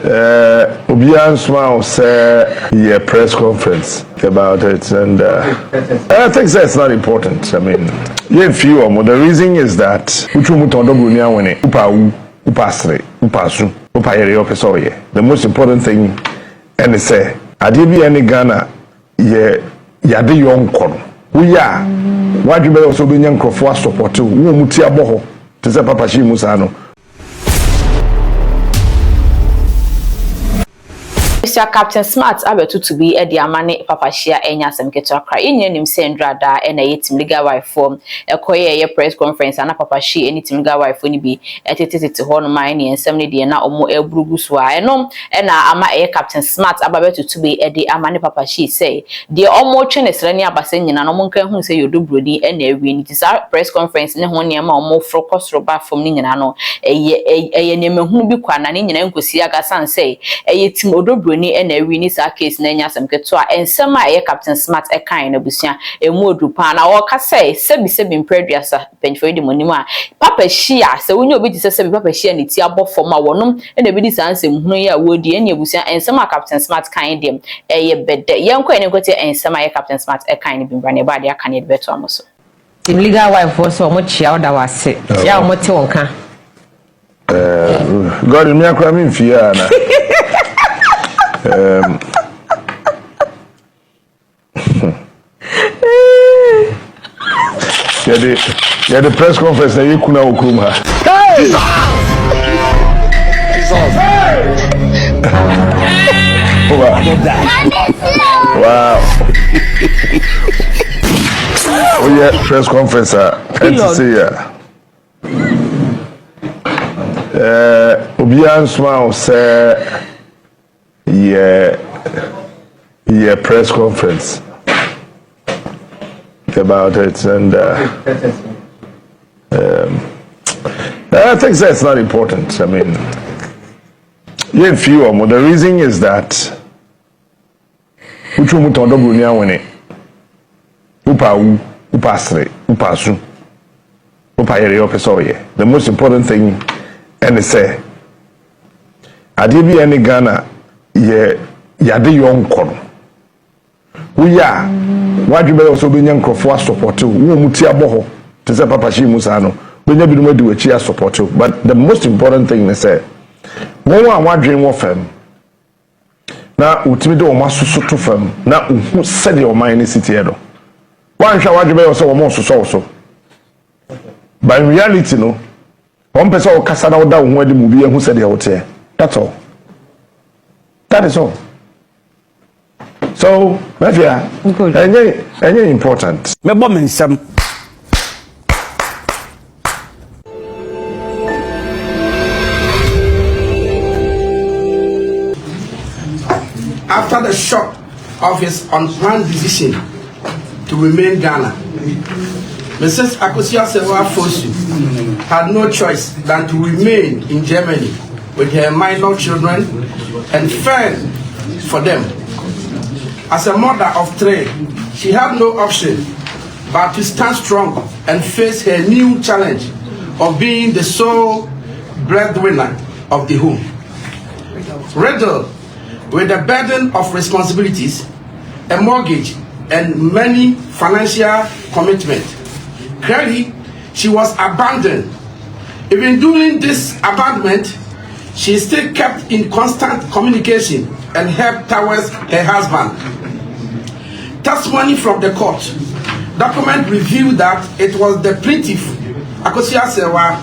Obian Smile said a press conference about it, and I think that's not important. I mean, yeah, few or more. The reason is that the most important thing, and they say, I did be any Ghana, yeah, the young corn. We are. Why do you also be young for support to Mutia Boho to say Papa Musano? Mr. Captain Smart abetu to be Eddie Amane Papa Shia Ahintasemtv cry in your name sendra da and a Teamlegalwives form a koye press conference and a Papa Shi any Teamlegalwives when be at it to horn mine and 70 day na omo ebruguswa and ama Captain Smart abetu to be Eddie Amane Papa Shi say the omo chen is rani abasen na no monka hu say you do Bronii and a win it is our press conference ne ho niam omo focus roba from ni nyina no eye neme hu bi kwa na ni nyina nkosi aga san say eye team odo Bronii and a win is a case na Ahintasemtv and some Captain Smart a kind of busia a modu pan or say sebi preduasa pen for the monima Papa Shia so when you be to say Papa Shia and it's above for my one and the bidis answer Muya woody and Yabusia and some Captain Smart kind them a bed young queen and some Captain Smart a kind of been running by their candidate better almost. Teamlegalwives was so much out that was it. Yeah, Motonka. God in me, I'm in fear. Yeah, the press conference na yekuna okuma. Hey! Wow. Oh yeah, press conference Obian Smile said yeah, press conference about it, and I think that's not important. I mean, yeah, few or more. The reason is that the most important thing, and they say, I did be any Ghana. Yeah, the young corn. We are. Why do you also be young for support to Mutia Boho to say Papa Musano? We never do a cheer support to. But the most important thing they say, one dream of them. Now, Utimido must to firm. Now, who said your mind is city? One shall watch also almost also. But in reality, no, one person will cast out down where the movie and who said the hotel. That's all. That is all. So, Mafia, any important. After the shock of his unplanned decision to remain Ghana, Mrs. Akosua Serwaa had no choice than to remain in Germany with her minor children and fend for them. As a mother of three, she had no option but to stand strong and face her new challenge of being the sole breadwinner of the home. Riddled with the burden of responsibilities, a mortgage, and many financial commitments, clearly she was abandoned. Even during this abandonment, she still kept in constant communication and help towards her husband. Testimony from the court document revealed that it was the plaintiff, Akosua Serwaa,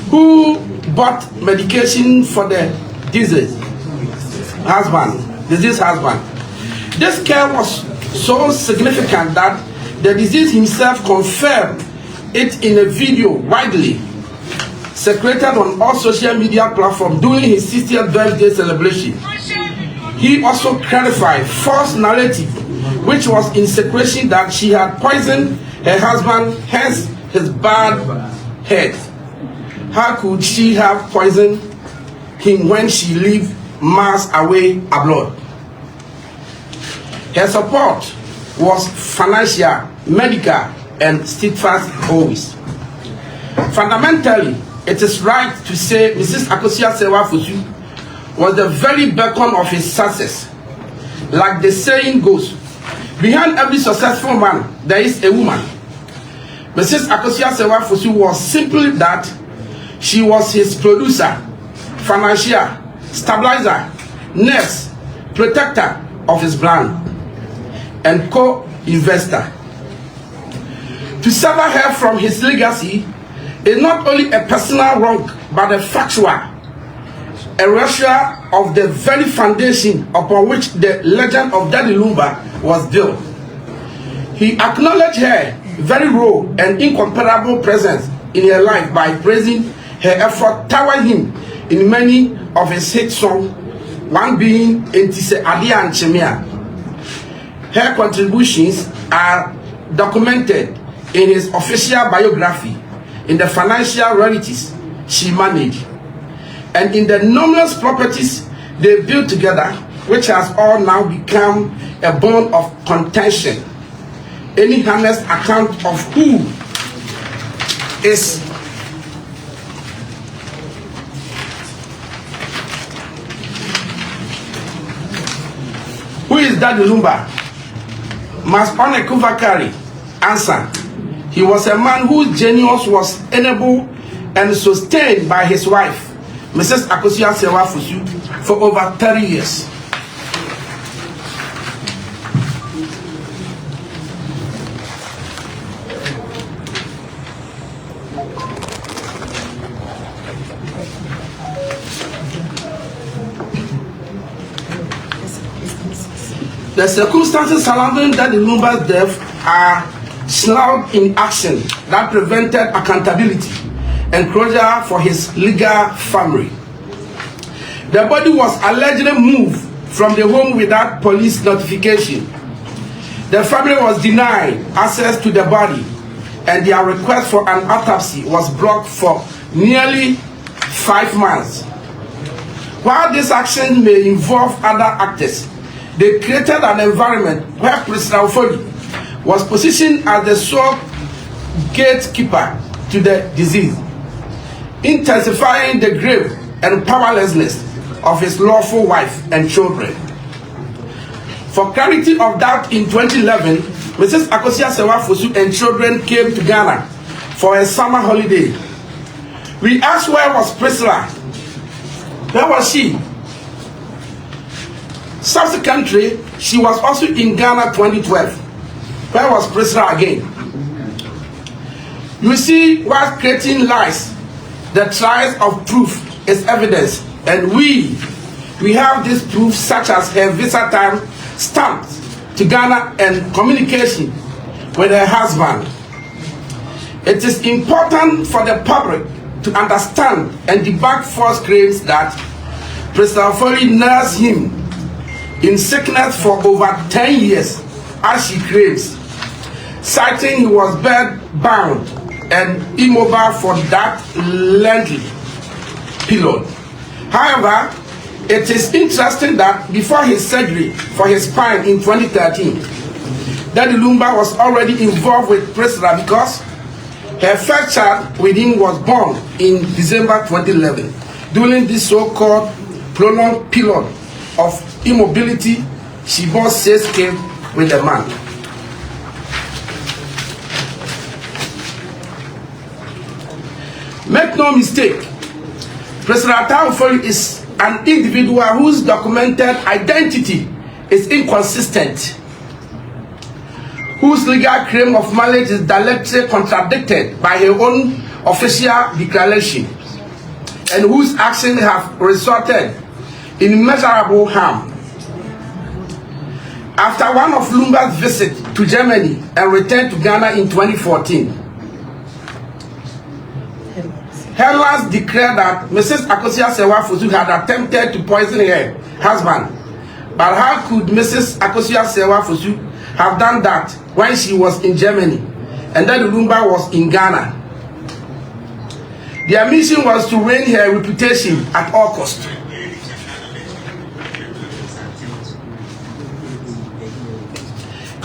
who bought medication for the deceased husband. This care was so significant that the deceased himself confirmed it in a video widely circulated on all social media platforms during his 60th birthday celebration. He also clarified false narrative which was in circulation that she had poisoned her husband, hence his bad head. How could she have poisoned him when she lived miles away abroad? Her support was financial, medical, and steadfast always. Fundamentally, it is right to say Mrs. Akosua Serwaa was the very beacon of his success. Like the saying goes, behind every successful man, there is a woman. Mrs. Akosua Serwaa Fosu was simply that. She was his producer, financier, stabilizer, nurse, protector of his brand, and co-investor. To sever her from his legacy is not only a personal wrong, but a factual erasure of the very foundation upon which the legend of Daddy Lumba was built. He acknowledged her very raw and incomparable presence in her life by praising her effort toward him in many of his hit songs, one being Entise Adia and Chemia. Her contributions are documented in his official biography, in the financial realities she managed, and in the numerous properties they built together, which has all now become a bone of contention. Any honest account of who is Daddy Lumba must unequivocally answer. He was a man whose genius was enabled and sustained by his wife, Mrs. Akosua Serwaa Fosu, for over 30 years. The circumstances surrounding Daddy Lumba's death are shrouded in action that prevented accountability and closure for his legal family. The body was allegedly moved from the home without police notification. The family was denied access to the body, and their request for an autopsy was blocked for nearly 5 months. While this action may involve other actors, they created an environment where President Ofori was positioned as the sole gatekeeper to the disease, intensifying the grave and powerlessness of his lawful wife and children. For clarity of doubt, in 2011, Mrs. Akosua Serwaa Fosu and children came to Ghana for a summer holiday. We asked, where was Priscilla? Where was she? Subsequently, she was also in Ghana 2012. Where was Priscilla again? You see, while creating lies, the trials of truth is evidence, and we have this proof, such as her visa time stamped to Ghana and communication with her husband. It is important for the public to understand and debunk false claims that President Ofori nursed him in sickness for over 10 years, as she claims, citing he was bed-bound and immobile for that lengthy period. However, it is interesting that before his surgery for his spine in 2013, Daddy Lumba was already involved with Priscilla because her first child with him was born in December 2011. During this so-called prolonged period of immobility, she bore 6 kids with a man. Make no mistake, President Ofori is an individual whose documented identity is inconsistent, whose legal claim of marriage is directly contradicted by her own official declaration, and whose actions have resulted in immeasurable harm. After one of Lumba's visits to Germany and returned to Ghana in 2014, Headlines declared that Mrs. Akosua Serwaa Fosu had attempted to poison her husband. But how could Mrs. Akosua Serwaa Fosu have done that when she was in Germany and then Lumba was in Ghana? Their mission was to ruin her reputation at all costs.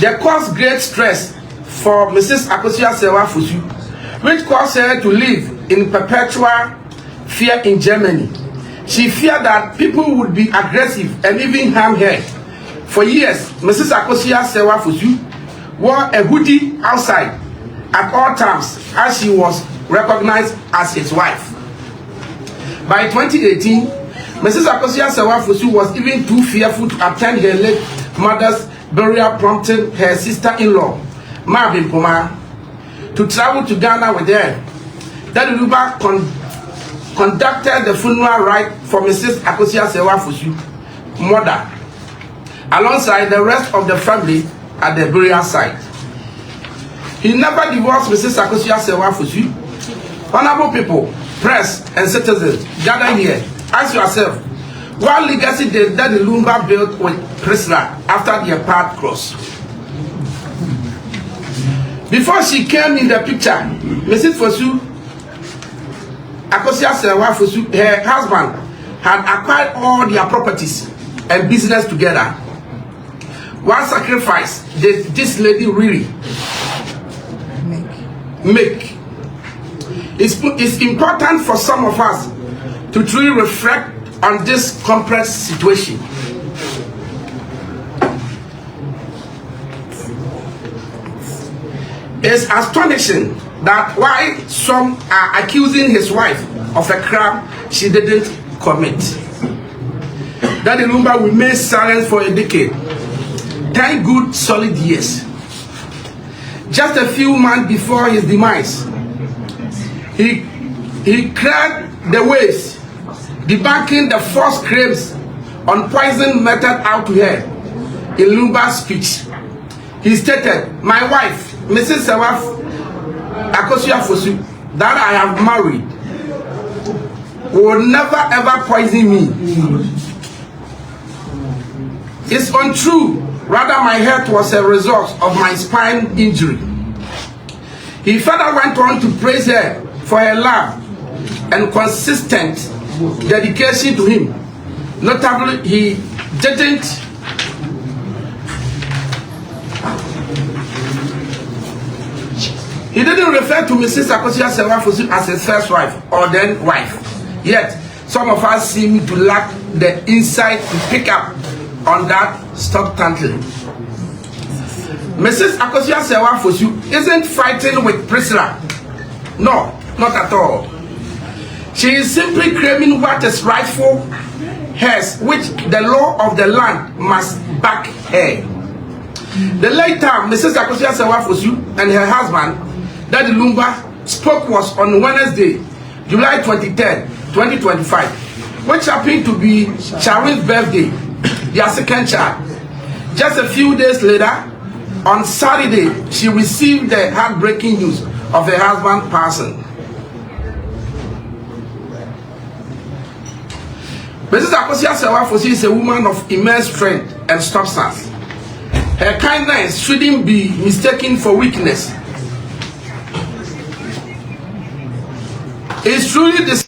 They caused great stress for Mrs. Akosua Serwaa Fosu, which caused her to live in perpetual fear in Germany, She feared that people would be aggressive and even harm her. For years, Mrs. Akosua Serwaa Fosu wore a hoodie outside at all times as she was recognized as his wife. By 2018, Mrs. Akosua Serwaa Fosu was even too fearful to attend her late mother's burial, prompting her sister-in-law, Marvin Poma, to travel to Ghana with her. Daddy Luba conducted the funeral rite for Mrs. Akosua Serwaa Fosu, mother, alongside the rest of the family at the burial site. He never divorced Mrs. Akosua Serwaa Fosu. Honorable people, press, and citizens, gather here. Ask yourself, what legacy did Daddy Lumba build with Priscilla after their path crossed? Before she came in the picture, Mrs. Fosu, Akosua Serwaa Fosu, her husband, had acquired all their properties and business together. What sacrifice did this lady really make? It's important for some of us to truly reflect on this complex situation. It's astonishing that why some are accusing his wife of a crime she didn't commit. Daddy Lumba remained silent for a decade, 10 good solid years. Just a few months before his demise, he cleared the ways, debunking the false claims on poison meted out to her in Lumba's speech. He stated, "My wife, Mrs. Serwaa Akosua Fosu, that I have married, will never ever poison me. It's untrue. Rather, my health was a result of my spine injury." He further went on to praise her for her love and consistent dedication to him. Notably, he didn't refer to Mrs. Akosua Serwaa Fosu as his first wife or then wife. Yet, some of us seem to lack the insight to pick up on that stock tantling. Mrs. Akosua Serwaa Fosu isn't fighting with Priscilla. No, not at all. She is simply claiming what is rightful hers, which the law of the land must back her. The late time Mrs. Akosua Serwaa Fosu and her husband, Daddy Lumba, spoke was on Wednesday, July 23rd, 2025, which happened to be Sharon's birthday, their second child. Just a few days later, on Saturday, she received the heartbreaking news of her husband passing. Mrs. Akosua Serwaa Fosu is a woman of immense strength and substance. Her kindness shouldn't be mistaken for weakness. It's truly this